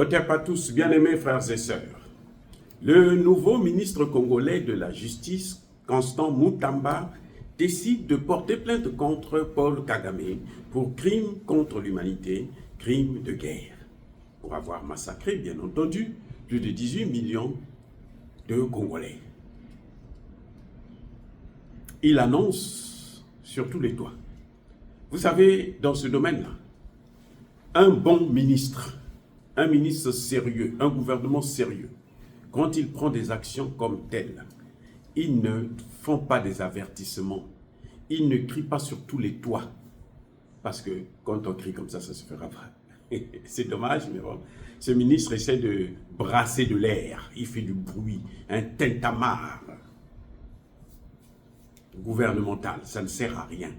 À tous, bien-aimés frères et sœurs. Le nouveau ministre congolais de la Justice, Constant Mutamba, décide de porter plainte contre Paul Kagame pour crime contre l'humanité, crime de guerre, pour avoir massacré, bien entendu, plus de 18 millions de Congolais. Il annonce sur tous les toits. Vous savez, dans ce domaine-là, un bon ministre, un ministre sérieux, un gouvernement sérieux, quand il prend des actions comme telles, ils ne font pas des avertissements, ils ne crient pas sur tous les toits, parce que quand on crie comme ça se fera pas. C'est dommage, mais bon. Ce ministre essaie de brasser de l'air, il fait du bruit, un tintamarre gouvernemental, ça ne sert à rien.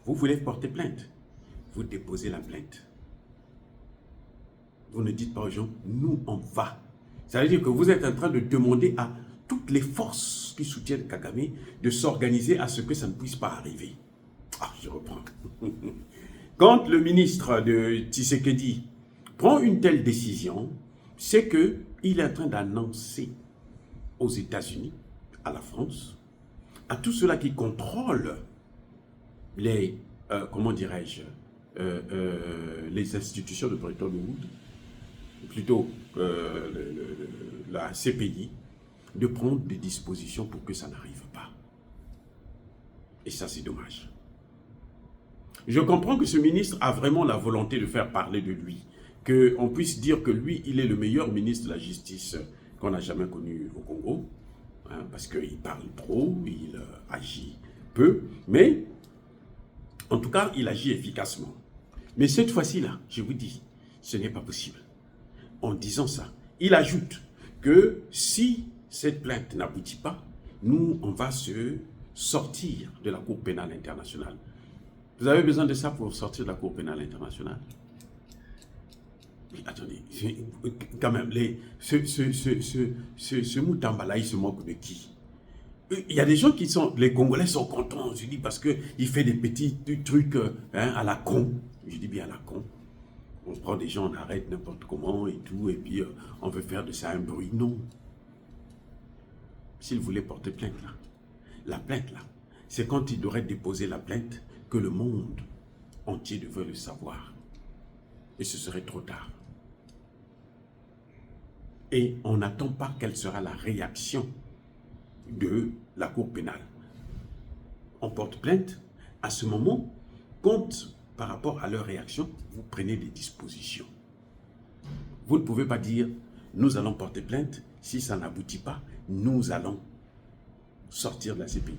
Vous voulez porter plainte, vous déposez la plainte. Vous ne dites pas aux gens, nous on va. Ça veut dire que vous êtes en train de demander à toutes les forces qui soutiennent Kagame de s'organiser à ce que ça ne puisse pas arriver. Ah, je reprends. Quand le ministre de Tshisekedi prend une telle décision, c'est qu'il est en train d'annoncer aux États-Unis, à la France, à tous ceux-là qui contrôlent les, comment dirais-je, les institutions de Bretton Woods, plutôt la CPI, de prendre des dispositions pour que ça n'arrive pas. Et ça, c'est dommage. Je comprends que ce ministre a vraiment la volonté de faire parler de lui, qu'on puisse dire que lui, il est le meilleur ministre de la Justice qu'on n'a jamais connu au Congo, hein, parce qu'il parle trop, il agit peu, mais en tout cas, il agit efficacement. Mais cette fois-ci-là, je vous dis, ce n'est pas possible. En disant ça, il ajoute que si cette plainte n'aboutit pas, nous, on va se sortir de la Cour pénale internationale. Vous avez besoin de ça pour sortir de la Cour pénale internationale? Mais attendez, quand même, ce Mutamba-là, il se moque de qui? Il y a des gens qui sont, les Congolais sont contents, je dis, parce qu'il fait des petits trucs à la con. Je dis bien à la con. On prend des gens, on arrête n'importe comment et tout, et puis on veut faire de ça un bruit. Non. S'il voulait porter plainte là, la plainte là, c'est quand il aurait déposé la plainte que le monde entier devrait le savoir. Et ce serait trop tard. Et on n'attend pas quelle sera la réaction de la Cour pénale. On porte plainte, à ce moment, quand par rapport à leur réaction, vous prenez des dispositions. Vous ne pouvez pas dire, nous allons porter plainte, si ça n'aboutit pas, nous allons sortir de la CPI.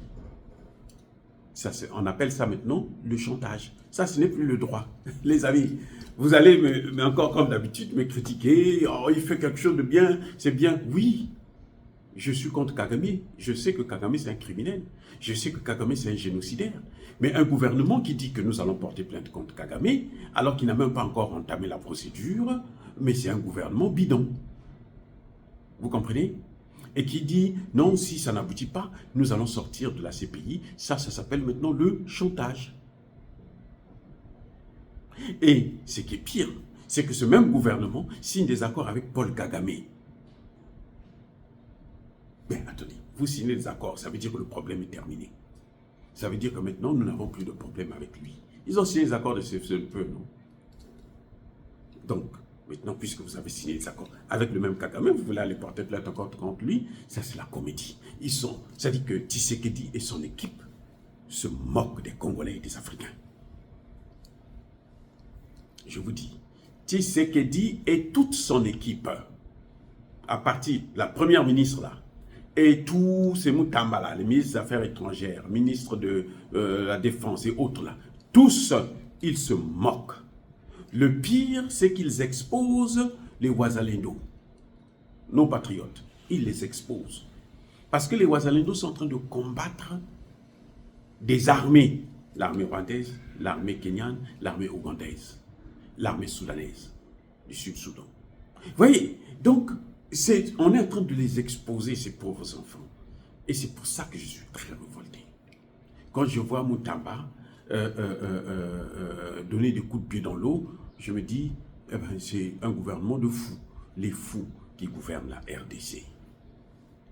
Ça, on appelle ça maintenant le chantage. Ça, ce n'est plus le droit. Les amis, vous allez encore comme d'habitude me critiquer, oh, il fait quelque chose de bien, c'est bien. Oui, je suis contre Kagame. Je sais que Kagame, c'est un criminel. Je sais que Kagame, c'est un génocidaire. Mais un gouvernement qui dit que nous allons porter plainte contre Kagame, alors qu'il n'a même pas encore entamé la procédure, mais c'est un gouvernement bidon. Vous comprenez? Et qui dit, non, si ça n'aboutit pas, nous allons sortir de la CPI. Ça s'appelle maintenant le chantage. Et ce qui est pire, c'est que ce même gouvernement signe des accords avec Paul Kagame. Mais attendez, vous signez des accords, ça veut dire que le problème est terminé. Ça veut dire que maintenant, nous n'avons plus de problème avec lui. Ils ont signé des accords de ce peu, non? Donc, maintenant, puisque vous avez signé des accords avec le même Kagame, vous voulez aller porter plainte encore contre lui, ça c'est la comédie. Ça dit que Tshisekedi et son équipe se moquent des Congolais et des Africains. Je vous dis, Tshisekedi et toute son équipe, à partir de la première ministre là, et tous ces Mutamba là, les ministres des Affaires étrangères, ministres de la Défense et autres là, tous, ils se moquent. Le pire, c'est qu'ils exposent les Wazalendo, nos patriotes. Ils les exposent. Parce que les Wazalendo sont en train de combattre des armées. L'armée rwandaise, l'armée kenyane, l'armée ougandaise, l'armée soudanaise, du Sud-Soudan. Vous voyez, donc, on est en train de les exposer, ces pauvres enfants. Et c'est pour ça que je suis très révolté. Quand je vois Mutamba donner des coups de pied dans l'eau, je me dis, eh ben, c'est un gouvernement de fous. Les fous qui gouvernent la RDC.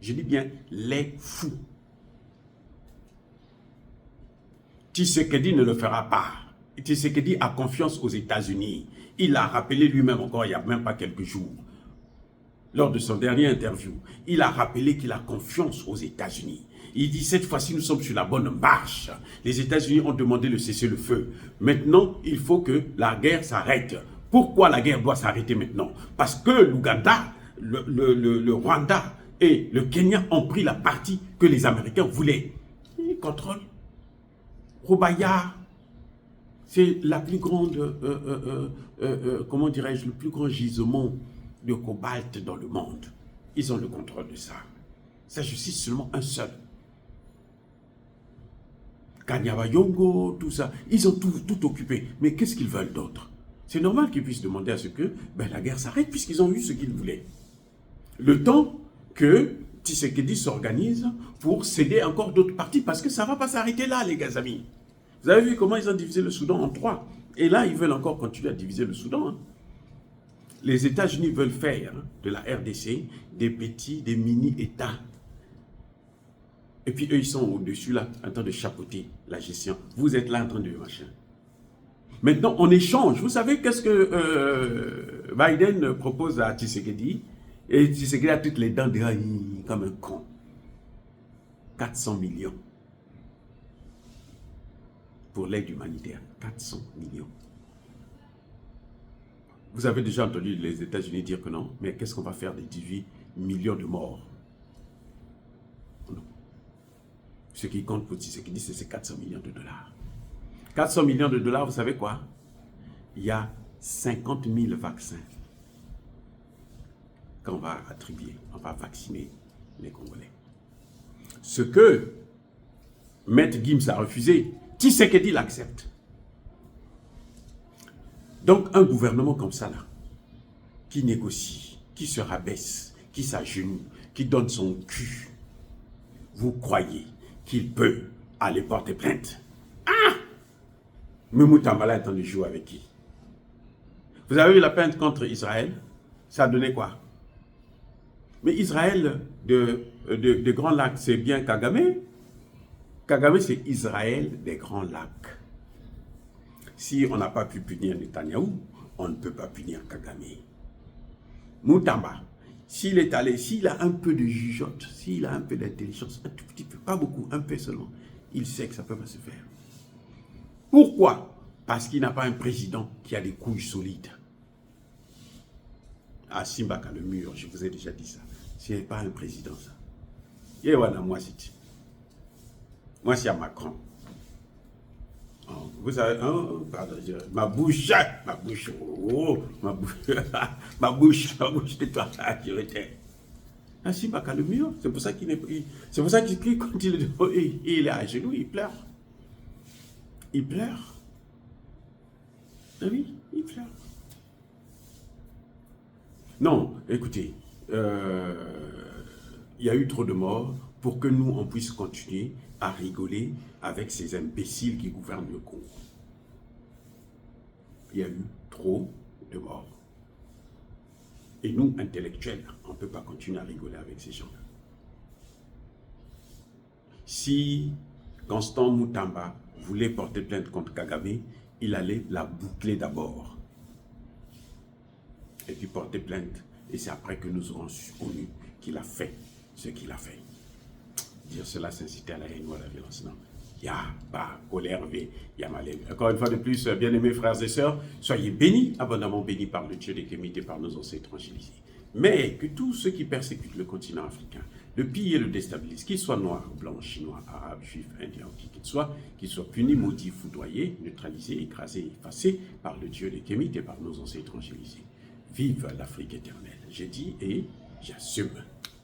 Je dis bien les fous. Tshisekedi ne le fera pas. Tshisekedi a confiance aux États-Unis. Il l'a rappelé lui-même encore il n'y a même pas quelques jours. Lors de son dernier interview, il a rappelé qu'il a confiance aux États-Unis. Il dit, cette fois-ci, nous sommes sur la bonne marche. Les États-Unis ont demandé le cessez-le-feu. Maintenant, il faut que la guerre s'arrête. Pourquoi la guerre doit s'arrêter maintenant? Parce que l'Ouganda, le Rwanda et le Kenya ont pris la partie que les Américains voulaient. Ils contrôlent. Rubaya, c'est la plus grande, comment dirais-je, le plus grand gisement de cobalt dans le monde. Ils ont le contrôle de ça. Ça, je cite seulement un seul. Kanyabayongo, tout ça, ils ont tout occupé. Mais qu'est-ce qu'ils veulent d'autre? C'est normal qu'ils puissent demander à ce que la guerre s'arrête puisqu'ils ont eu ce qu'ils voulaient. Le temps que Tshisekedi s'organise pour céder encore d'autres parties parce que ça ne va pas s'arrêter là, les gars amis. Vous avez vu comment ils ont divisé le Soudan en 3. Et là, ils veulent encore continuer à diviser le Soudan. Hein. Les États-Unis veulent faire de la RDC des petits, des mini-États. Et puis eux, ils sont au-dessus là, en train de chapeauter la gestion. Vous êtes là en train de machin. Maintenant, on échange. Vous savez qu'est-ce que Biden propose à Tshisekedi? Et Tshisekedi a toutes les dents comme un con. 400 millions. Pour l'aide humanitaire. 400 millions. Vous avez déjà entendu les États-Unis dire que non, mais qu'est-ce qu'on va faire des 18 millions de morts? Non. Ce qui compte pour Tshisekedi, c'est ces 400 millions de dollars. 400 millions de dollars, vous savez quoi? Il y a 50 000 vaccins qu'on va attribuer, on va vacciner les Congolais. Ce que Maître Gims a refusé, Tshisekedi l'accepte. Donc un gouvernement comme ça, là, qui négocie, qui se rabaisse, qui s'agenouille, qui donne son cul, vous croyez qu'il peut aller porter plainte? Ah! Memou Tambala est en train de jouer avec qui? Vous avez vu la plainte contre Israël? Ça a donné quoi? Mais Israël de Grands Lacs, c'est bien Kagame. Kagame, c'est Israël des Grands Lacs. Si on n'a pas pu punir Netanyahou, on ne peut pas punir Kagame. Moutamba, s'il est allé, s'il a un peu de jugeote, s'il a un peu d'intelligence, un tout petit peu, pas beaucoup, un peu seulement, il sait que ça ne peut pas se faire. Pourquoi? Parce qu'il n'a pas un président qui a des couilles solides. À Simbaka, le mur, je vous ai déjà dit ça. Ce n'est pas un président, ça. Et voilà, moi, c'est. Moi, c'est à Macron. Vous savez, oh, pardon, ma bouche, oh, ma bouche de toi, je l'étais. Ah, Simbaka, le mur, c'est pour ça qu'il est. C'est pour ça qu'il, quand il est à genoux, il pleure. Il pleure. Ah oui, il pleure. Non, écoutez, il y a eu trop de morts pour que nous, on puisse continuer à rigoler avec ces imbéciles qui gouvernent le Congo. Il y a eu trop de morts. Et nous, intellectuels, on ne peut pas continuer à rigoler avec ces gens-là. Si Constant Moutamba voulait porter plainte contre Kagame, il allait la boucler d'abord. Et puis porter plainte. Et c'est après que nous aurons connu qu'il a fait ce qu'il a fait. Dire cela, c'est inciter à la haine ou à la violence. Non. Il y a colère, il y a malheur. Encore une fois de plus, bien-aimés frères et sœurs, soyez bénis, abondamment bénis par le Dieu des Kémites et par nos ancêtres fragilisés. Mais que tous ceux qui persécutent le continent africain, le pillent et le déstabilisent, qu'ils soient noirs, blancs, chinois, arabes, juifs, indiens, qui qu'ils soient punis, maudits, foudroyés, neutralisés, écrasés, effacés par le Dieu des Kémites et par nos ancêtres fragilisés. Vive l'Afrique éternelle. J'ai dit et j'assume.